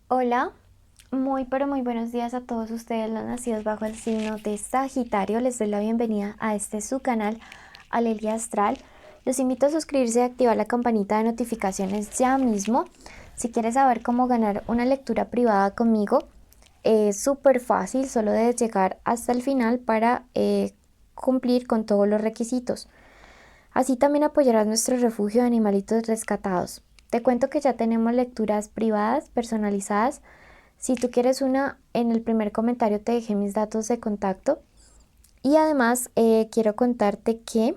Hola, muy pero muy buenos días a todos ustedes los nacidos bajo el signo de Sagitario. Les doy la bienvenida a este su canal, Alelia Astral. Los invito a suscribirse y activar la campanita de notificaciones ya mismo. Si quieres saber cómo ganar una lectura privada conmigo, es súper fácil, solo debes llegar hasta el final para cumplir con todos los requisitos. Así también apoyarás nuestro refugio de animalitos rescatados. Te cuento que ya tenemos lecturas privadas, personalizadas. Si tú quieres una, en el primer comentario te dejé mis datos de contacto. Y además quiero contarte que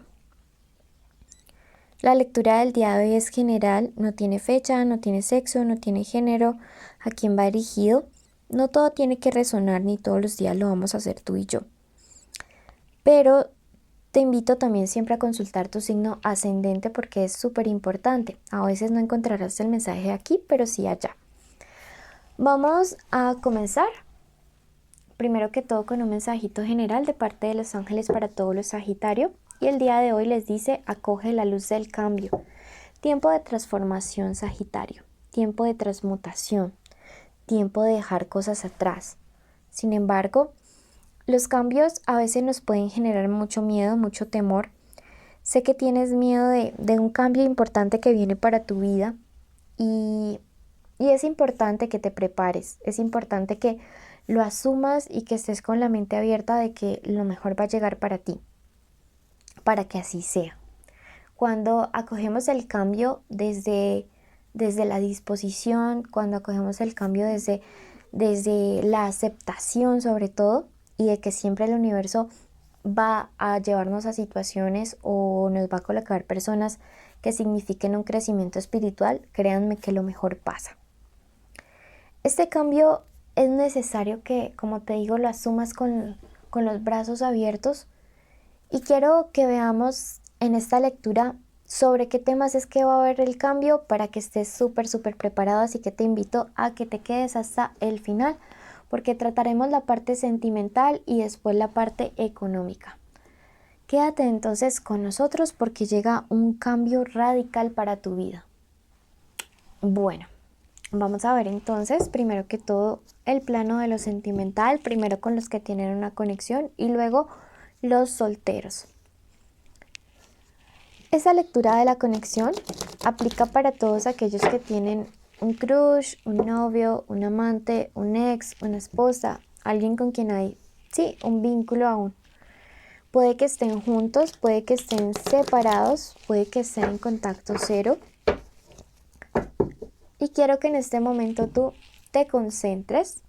la lectura del día de hoy es general, no tiene fecha, no tiene sexo, no tiene género, a quién va dirigido. No todo tiene que resonar ni todos los días lo vamos a hacer tú y yo. Pero te invito también siempre a consultar tu signo ascendente porque es súper importante. A veces no encontrarás el mensaje aquí, pero sí allá. Vamos a comenzar. Primero que todo con un mensajito general de parte de los ángeles para todos los Sagitario. Y el día de hoy les dice, acoge la luz del cambio. Tiempo de transformación, Sagitario. Tiempo de transmutación. Tiempo de dejar cosas atrás. Sin embargo, los cambios a veces nos pueden generar mucho miedo, mucho temor. Sé que tienes miedo de un cambio importante que viene para tu vida y, y es importante que te prepares, es importante que lo asumas y que estés con la mente abierta de que lo mejor va a llegar para ti, para que así sea. Cuando acogemos el cambio desde la disposición, cuando acogemos el cambio desde la aceptación sobre todo, y de que siempre el universo va a llevarnos a situaciones o nos va a colocar personas que signifiquen un crecimiento espiritual, créanme que lo mejor pasa. Este cambio es necesario que, como te digo, lo asumas con los brazos abiertos y quiero que veamos en esta lectura sobre qué temas es que va a haber el cambio para que estés súper preparado, así que te invito a que te quedes hasta el final porque trataremos la parte sentimental y después la parte económica. Quédate entonces con nosotros porque llega un cambio radical para tu vida. Bueno, vamos a ver entonces, primero que todo, el plano de lo sentimental, primero con los que tienen una conexión y luego los solteros. Esa lectura de la conexión aplica para todos aquellos que tienen un crush, un novio, un amante, un ex, una esposa, alguien con quien hay, sí, un vínculo aún. Puede que estén juntos, puede que estén separados, puede que estén en contacto cero. Y quiero que en este momento tú te concentres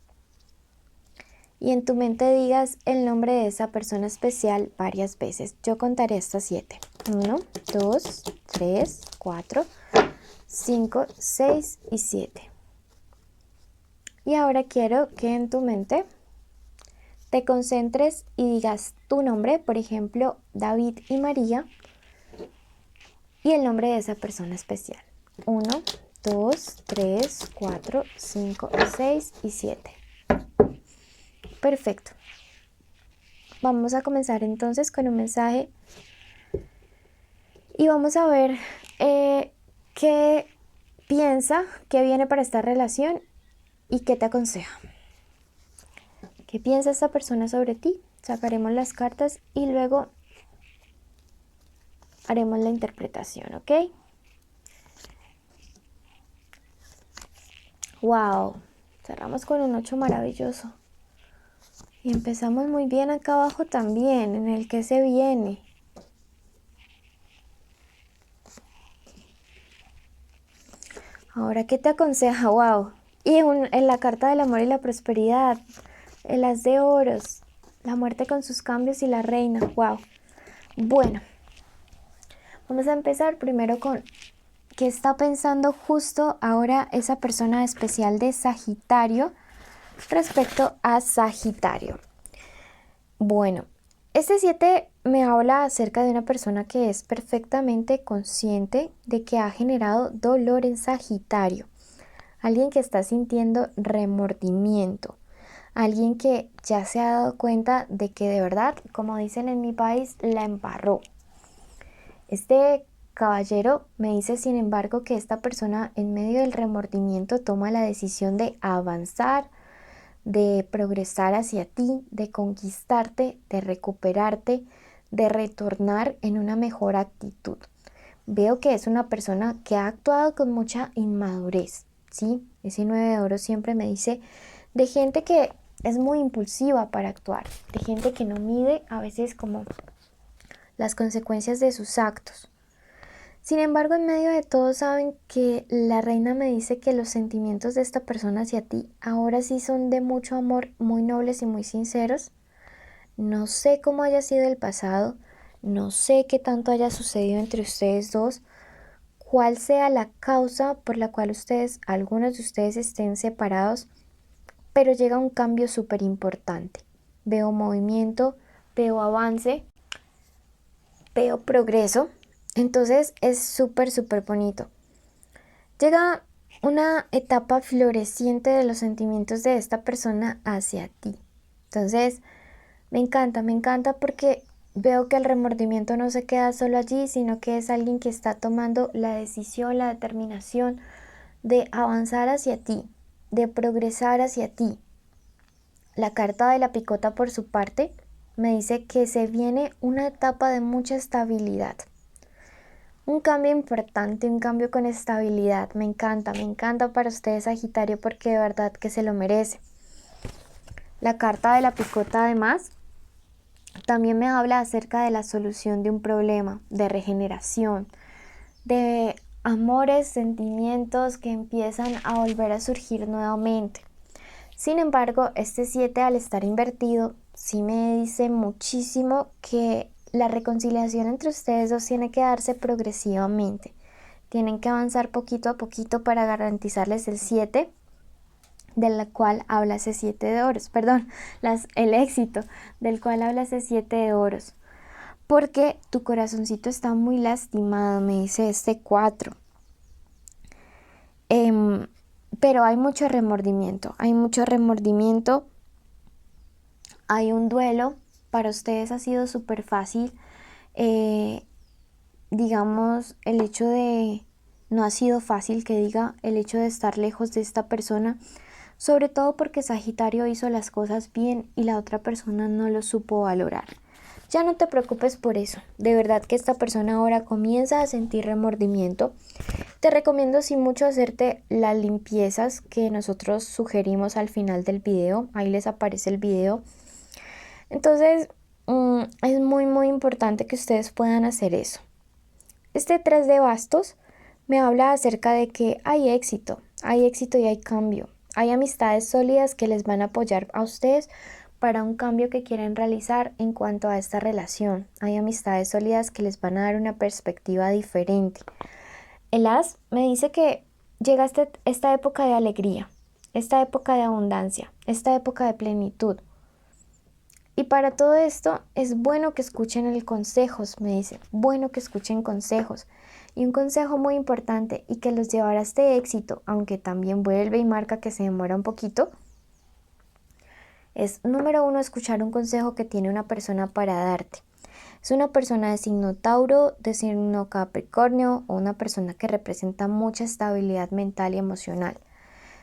y en tu mente digas el nombre de esa persona especial varias veces. Yo contaré hasta 7. 1, 2, 3, 4, 5, 6 y 7. Y ahora quiero que en tu mente te concentres y digas tu nombre, por ejemplo, David y María, y el nombre de esa persona especial. 1, 2, 3, 4, 5, 6 y 7. Perfecto. Vamos a comenzar entonces con un mensaje y vamos a ver qué piensa, qué viene para esta relación y qué te aconseja. ¿Qué piensa esta persona sobre ti? Sacaremos las cartas y luego haremos la interpretación, ¿ok? ¡Wow! Cerramos con un 8 maravilloso. Y empezamos muy bien acá abajo también, en el que se viene. Ahora, ¿qué te aconseja? ¡Wow! Y en la carta del amor y la prosperidad, el as de oros, la muerte con sus cambios y la reina. ¡Wow! Bueno, vamos a empezar primero con qué está pensando justo ahora esa persona especial de Sagitario respecto a Sagitario. Bueno, este 7 me habla acerca de una persona que es perfectamente consciente de que ha generado dolor en Sagitario. Alguien que está sintiendo remordimiento. Alguien que ya se ha dado cuenta de que de verdad, como dicen en mi país, la embarró. Este Caballero me dice, sin embargo, que esta persona en medio del remordimiento toma la decisión de avanzar, de progresar hacia ti, de conquistarte, de recuperarte, de retornar en una mejor actitud. Veo que es una persona que ha actuado con mucha inmadurez, ¿sí? Ese 9 de oro siempre me dice de gente que es muy impulsiva para actuar, de gente que no mide a veces como las consecuencias de sus actos. Sin embargo, en medio de todo saben que la reina me dice que los sentimientos de esta persona hacia ti ahora sí son de mucho amor, muy nobles y muy sinceros. No sé cómo haya sido el pasado, no sé qué tanto haya sucedido entre ustedes dos, cuál sea la causa por la cual algunos de ustedes estén separados, pero llega un cambio súper importante. Veo movimiento, veo avance, veo progreso, entonces es súper, súper bonito. Llega una etapa floreciente de los sentimientos de esta persona hacia ti. Entonces, me encanta porque veo que el remordimiento no se queda solo allí, sino que es alguien que está tomando la decisión, la determinación de avanzar hacia ti, de progresar hacia ti. La carta de la picota, por su parte, me dice que se viene una etapa de mucha estabilidad. Un cambio importante, un cambio con estabilidad. Me encanta para ustedes, Sagitario, porque de verdad que se lo merece. La carta de la picota, además, también me habla acerca de la solución de un problema, de regeneración, de amores, sentimientos que empiezan a volver a surgir nuevamente. Sin embargo, este 7 al estar invertido, sí me dice muchísimo que la reconciliación entre ustedes dos tiene que darse progresivamente. Tienen que avanzar poquito a poquito para garantizarles el 7, del cual habla ese 7 de oros. Perdón, el éxito, del cual habla ese 7 de oros. Porque tu corazoncito está muy lastimado, me dice este 4. Pero hay mucho remordimiento, hay un duelo. Para ustedes ha sido súper fácil, digamos, el hecho de, no ha sido fácil que diga, el hecho de estar lejos de esta persona, sobre todo porque Sagitario hizo las cosas bien y la otra persona no lo supo valorar. Ya no te preocupes por eso, de verdad que esta persona ahora comienza a sentir remordimiento. Te recomiendo sí mucho hacerte las limpiezas que nosotros sugerimos al final del video, ahí les aparece el video. Entonces es muy importante que ustedes puedan hacer eso. Este 3 de bastos me habla acerca de que hay éxito y hay cambio. Hay amistades sólidas que les van a apoyar a ustedes para un cambio que quieren realizar en cuanto a esta relación. Hay amistades sólidas que les van a dar una perspectiva diferente. El as me dice que llega esta época de alegría, esta época de abundancia, esta época de plenitud. Y para todo esto es bueno que escuchen consejos, me dice, bueno que escuchen consejos. Y un consejo muy importante y que los llevará a este éxito, aunque también vuelve y marca que se demora un poquito, es número 1, escuchar un consejo que tiene una persona para darte. Es una persona de signo Tauro, de signo Capricornio o una persona que representa mucha estabilidad mental y emocional.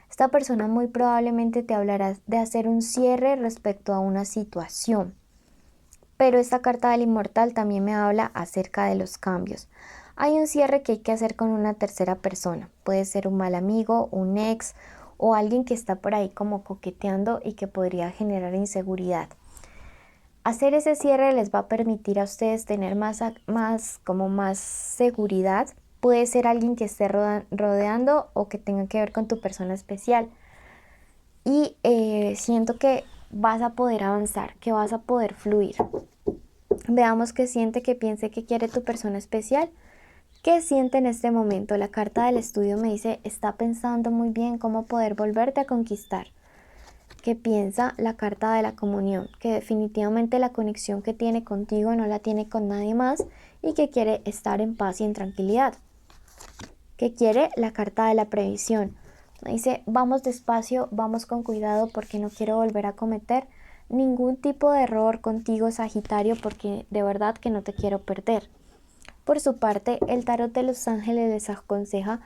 Esta persona muy probablemente te hablará de hacer un cierre respecto a una situación. Pero esta carta del inmortal también me habla acerca de los cambios. Hay un cierre que hay que hacer con una tercera persona. Puede ser un mal amigo, un ex o alguien que está por ahí como coqueteando y que podría generar inseguridad. Hacer ese cierre les va a permitir a ustedes tener más seguridad. Puede ser alguien que esté rodeando o que tenga que ver con tu persona especial. Y siento que vas a poder avanzar, que vas a poder fluir. Veamos qué siente, qué piense, qué quiere tu persona especial. ¿Qué siente en este momento? La carta del estudio me dice, está pensando muy bien cómo poder volverte a conquistar. ¿Qué piensa? La carta de la comunión, que definitivamente la conexión que tiene contigo no la tiene con nadie más y que quiere estar en paz y en tranquilidad. ¿Qué quiere? La carta de la previsión. Me dice, vamos despacio, vamos con cuidado porque no quiero volver a cometer ningún tipo de error contigo, Sagitario, porque de verdad que no te quiero perder. Por su parte, el tarot de los ángeles les aconseja: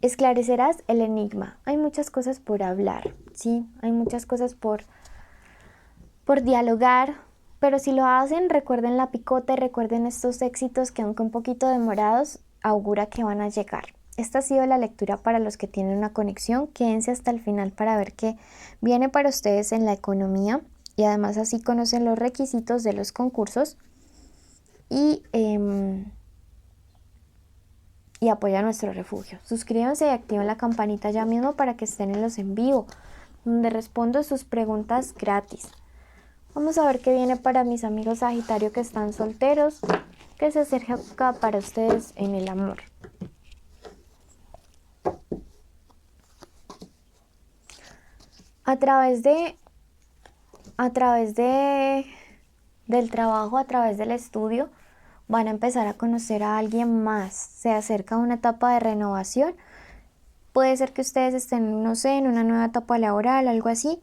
esclarecerás el enigma. Hay muchas cosas por hablar, ¿sí? Hay muchas cosas por dialogar, pero si lo hacen, recuerden la picota y recuerden estos éxitos que, aunque un poquito demorados, augura que van a llegar. Esta ha sido la lectura para los que tienen una conexión. Quédense hasta el final para ver qué viene para ustedes en la economía, y además así conocen los requisitos de los concursos y apoyan nuestro refugio. Suscríbanse y activen la campanita ya mismo para que estén en los en vivo, donde respondo sus preguntas gratis. Vamos a ver qué viene para mis amigos Sagitario que están solteros, que se acerca para ustedes en el amor. A través del trabajo, a través del estudio, van a empezar a conocer a alguien más. Se acerca una etapa de renovación. Puede ser que ustedes estén, no sé, en una nueva etapa laboral, algo así,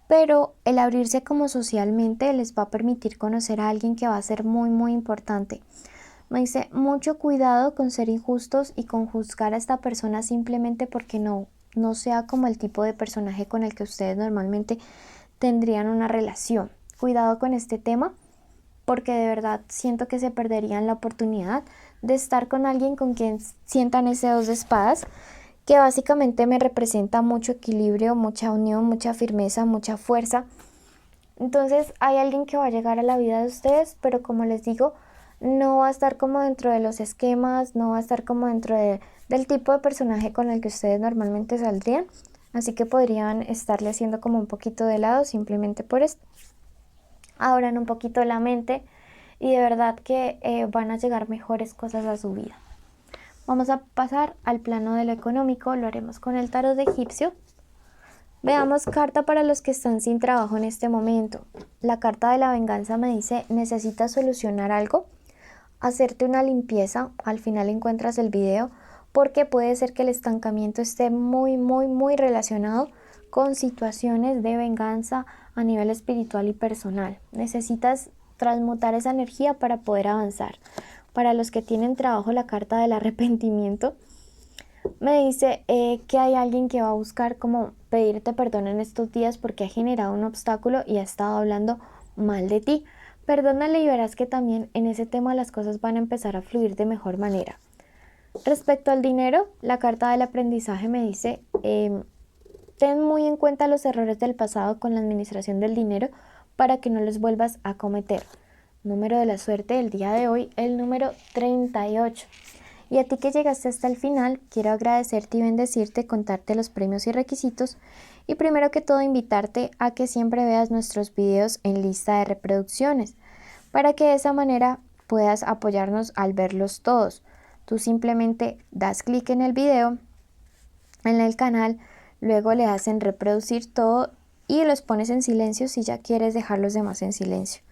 pero el abrirse como socialmente les va a permitir conocer a alguien que va a ser muy, muy importante. Me dice: mucho cuidado con ser injustos y con juzgar a esta persona simplemente porque no sea como el tipo de personaje con el que ustedes normalmente tendrían una relación. Cuidado con este tema, porque de verdad siento que se perderían la oportunidad de estar con alguien con quien sientan ese 2 de espadas, que básicamente me representa mucho equilibrio, mucha unión, mucha firmeza, mucha fuerza. Entonces hay alguien que va a llegar a la vida de ustedes, pero como les digo, no va a estar como dentro de los esquemas, no va a estar como dentro del tipo de personaje con el que ustedes normalmente saldrían, así que podrían estarle haciendo como un poquito de lado simplemente por esto. Abran un poquito la mente y de verdad que van a llegar mejores cosas a su vida. Vamos a pasar al plano de lo económico, lo haremos con el tarot de egipcio. Veamos carta para los que están sin trabajo en este momento. La carta de la venganza me dice: necesitas solucionar algo, hacerte una limpieza. Al final encuentras el video, porque puede ser que el estancamiento esté muy, muy, muy relacionado con situaciones de venganza a nivel espiritual y personal. Necesitas transmutar esa energía para poder avanzar. Para los que tienen trabajo, la carta del arrepentimiento me dice que hay alguien que va a buscar como pedirte perdón en estos días porque ha generado un obstáculo y ha estado hablando mal de ti. Perdónale y verás que también en ese tema las cosas van a empezar a fluir de mejor manera. Respecto al dinero, la carta del aprendizaje me dice: ten muy en cuenta los errores del pasado con la administración del dinero para que no los vuelvas a cometer. Número de la suerte del día de hoy, el número 38. Y a ti que llegaste hasta el final, quiero agradecerte y bendecirte, contarte los premios y requisitos, y primero que todo invitarte a que siempre veas nuestros videos en lista de reproducciones, para que de esa manera puedas apoyarnos al verlos todos. Tú simplemente das clic en el video, en el canal, luego le das en reproducir todo y los pones en silencio si ya quieres dejar los demás en silencio.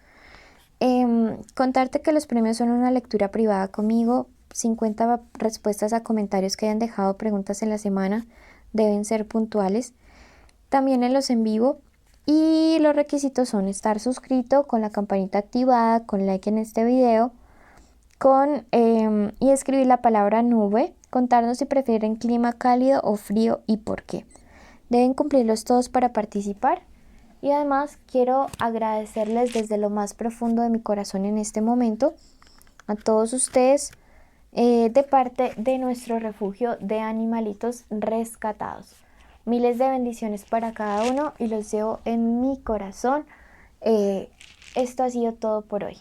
Contarte que los premios son una lectura privada conmigo, 50 respuestas a comentarios que hayan dejado preguntas en la semana, deben ser puntuales, también en los en vivo, y los requisitos son estar suscrito, con la campanita activada, con like en este video, y escribir la palabra nube, contarnos si prefieren clima cálido o frío y por qué. Deben cumplirlos todos para participar. Y además quiero agradecerles desde lo más profundo de mi corazón en este momento a todos ustedes, de parte de nuestro refugio de animalitos rescatados. Miles de bendiciones para cada uno y los llevo en mi corazón. Esto ha sido todo por hoy.